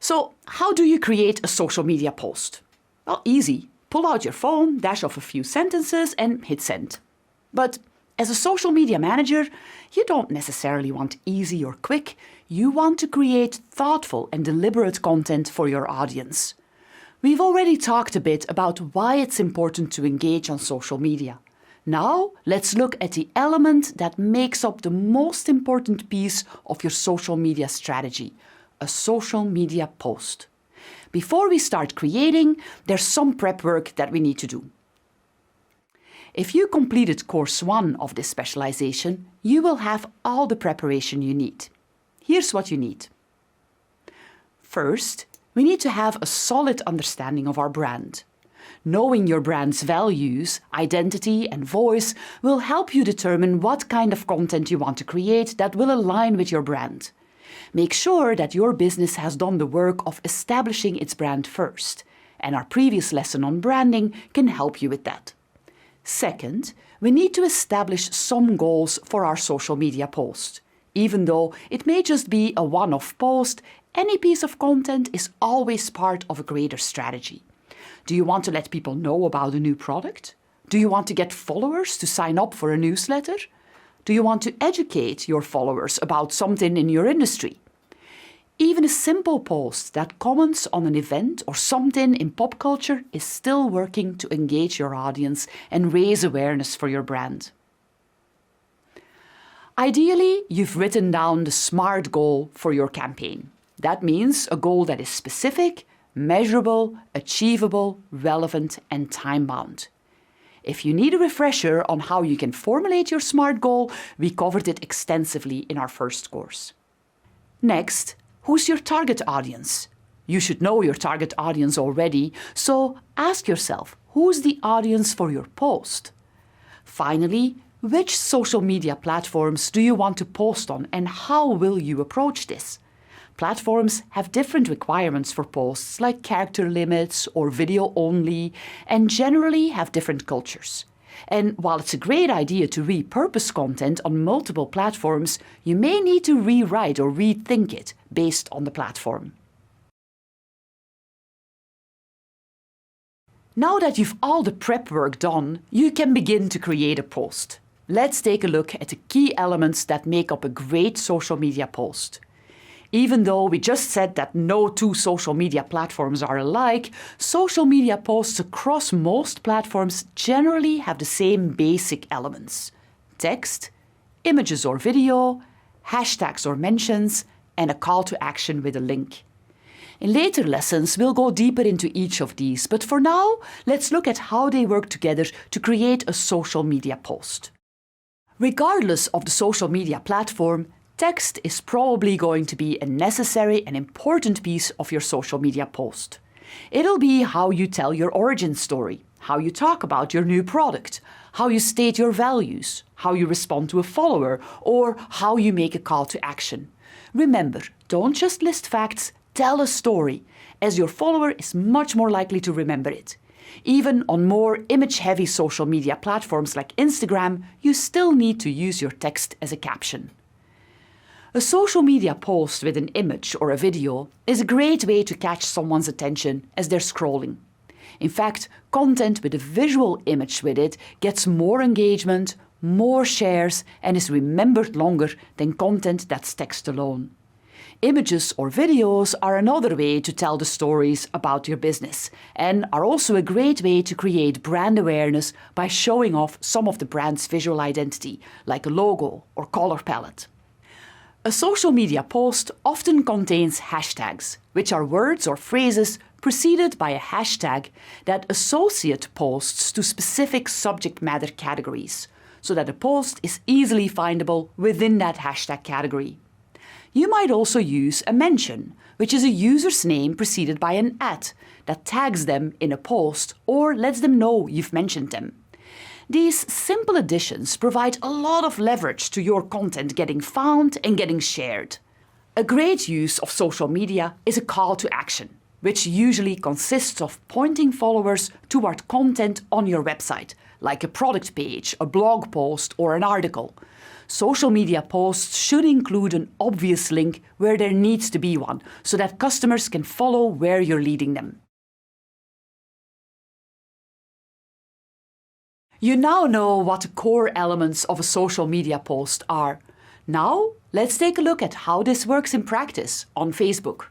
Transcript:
So, how do you create a social media post? Well, easy. Pull out your phone, dash off a few sentences and hit send. But as a social media manager, you don't necessarily want easy or quick. You want to create thoughtful and deliberate content for your audience. We've already talked a bit about why it's important to engage on social media. Now, let's look at the element that makes up the most important piece of your social media strategy, a social media post. Before we start creating, there's some prep work that we need to do. If you completed course 1 of this specialization, you will have all the preparation you need. Here's what you need. First, we need to have a solid understanding of our brand. Knowing your brand's values, identity and voice will help you determine what kind of content you want to create that will align with your brand. Make sure that your business has done the work of establishing its brand first, and our previous lesson on branding can help you with that. Second, we need to establish some goals for our social media post. Even though it may just be a one-off post, any piece of content is always part of a greater strategy. Do you want to let people know about a new product? Do you want to get followers to sign up for a newsletter? Do you want to educate your followers about something in your industry? Even a simple post that comments on an event or something in pop culture is still working to engage your audience and raise awareness for your brand. Ideally, you've written down the SMART goal for your campaign. That means a goal that is specific, measurable, achievable, relevant, and time-bound. If you need a refresher on how you can formulate your SMART goal, we covered it extensively in our first course. Next, who's your target audience? You should know your target audience already, so ask yourself, who's the audience for your post? Finally, which social media platforms do you want to post on and how will you approach this? Platforms have different requirements for posts, like character limits or video only, and generally have different cultures. And while it's a great idea to repurpose content on multiple platforms, you may need to rewrite or rethink it based on the platform. Now that you've all the prep work done, you can begin to create a post. Let's take a look at the key elements that make up a great social media post. Even though we just said that no two social media platforms are alike, social media posts across most platforms generally have the same basic elements: text, images or video, hashtags or mentions, and a call to action with a link. In later lessons, we'll go deeper into each of these, but for now, let's look at how they work together to create a social media post. Regardless of the social media platform, text is probably going to be a necessary and important piece of your social media post. It'll be how you tell your origin story, how you talk about your new product, how you state your values, how you respond to a follower, or how you make a call to action. Remember, don't just list facts, tell a story, as your follower is much more likely to remember it. Even on more image-heavy social media platforms like Instagram, you still need to use your text as a caption. A social media post with an image or a video is a great way to catch someone's attention as they're scrolling. In fact, content with a visual image with it gets more engagement, more shares, and is remembered longer than content that's text alone. Images or videos are another way to tell the stories about your business and are also a great way to create brand awareness by showing off some of the brand's visual identity, like a logo or color palette. A social media post often contains hashtags, which are words or phrases preceded by a hashtag that associate posts to specific subject matter categories, so that a post is easily findable within that hashtag category. You might also use a mention, which is a user's name preceded by an @ that tags them in a post or lets them know you've mentioned them. These simple additions provide a lot of leverage to your content getting found and getting shared. A great use of social media is a call to action, which usually consists of pointing followers toward content on your website, like a product page, a blog post, or an article. Social media posts should include an obvious link where there needs to be one, so that customers can follow where you're leading them. You now know what the core elements of a social media post are. Now, let's take a look at how this works in practice on Facebook.